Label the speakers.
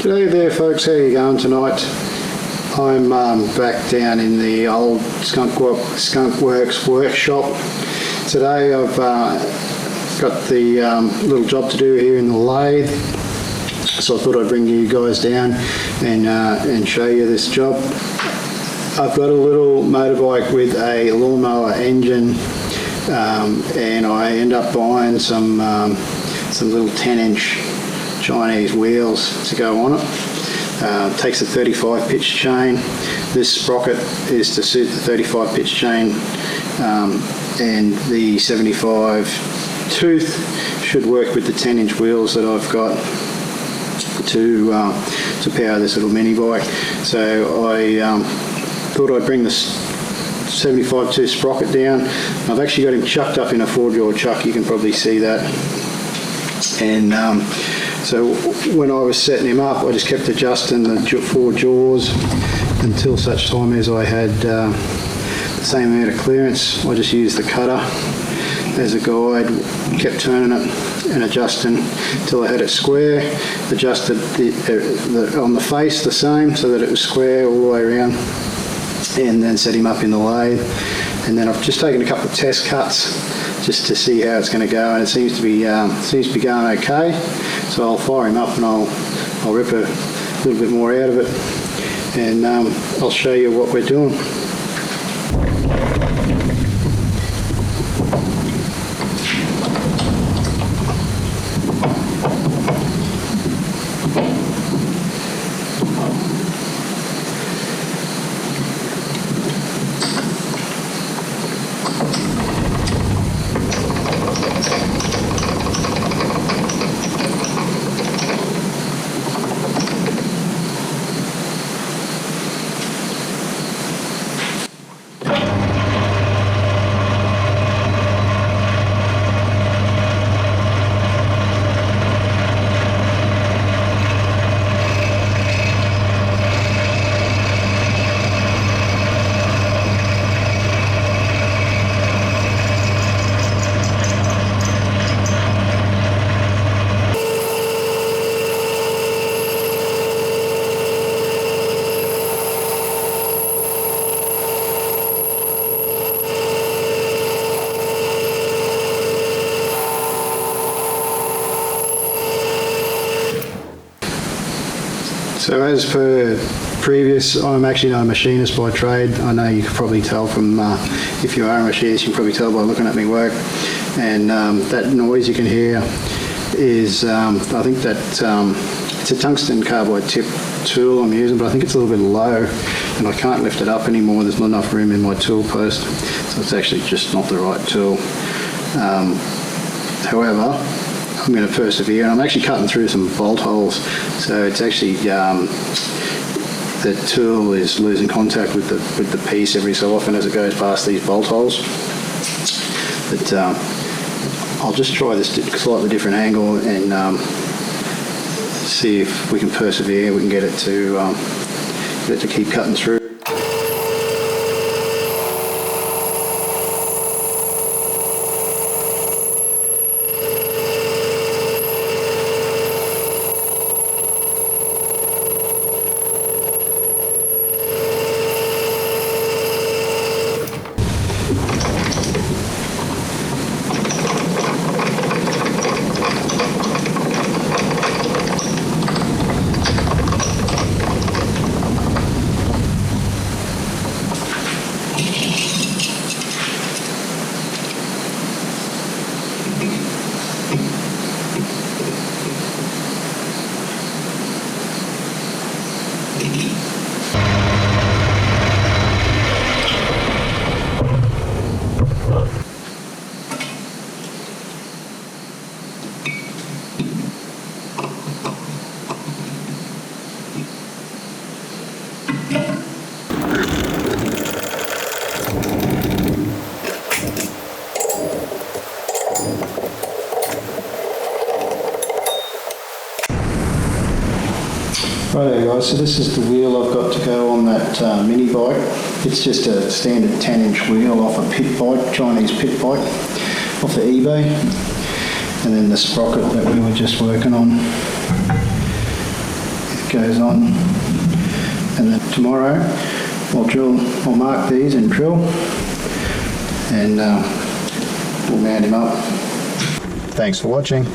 Speaker 1: G'day there folks, how you going tonight? I'm back down in the old Skunk Works workshop. Today I've got the little job to do here in the lathe, so I thought I'd bring you guys down and show you this job. I've got a little motorbike with a lawnmower engine, and I end up buying some little 10-inch Chinese wheels to go on it. Takes a 35 pitch chain. This sprocket is to suit the 35 pitch chain, and the 75 tooth should work with the 10-inch wheels that I've got to power this little mini bike. So I thought I'd bring this 75 tooth sprocket down. I've actually got him chucked up in a 4-jaw chuck, you can probably see that. And so when I was setting him up, I just kept adjusting the 4 jaws until such time as I had the same amount of clearance. I just used the cutter as a guide, kept turning it and adjusting until I had it square, adjusted on the face the same so that it was square all the way around, and then set him up in the lathe. And then I've just taken a couple of test cuts just to see how it's going to go, and it seems to be going okay. So I'll fire him up and I'll rip a little bit more out of it, and I'll show you what we're doing. So as per previous, I'm actually not a machinist by trade. I know you can probably tell from, if you are a machinist, you can probably tell by looking at me work. And that noise you can hear is, I think that it's a tungsten carbide tip tool I'm using, but I think it's a little bit low and I can't lift it up anymore. There's not enough room in my tool post, so it's actually just not the right tool. However, I'm going to persevere, and I'm actually cutting through some bolt holes, so it's actually the tool is losing contact with the piece every so often as it goes past these bolt holes. But I'll just try this slightly different angle and see if we can persevere. We can get it to keep cutting through. Righto guys, so this is the wheel I've got to go on that mini bike. It's just a standard 10-inch wheel off a pit bike, Chinese pit bike, off of eBay. And then the sprocket that we were just working on, it goes on. And then tomorrow I'll mark these and drill, and we'll mount him up. Thanks for watching.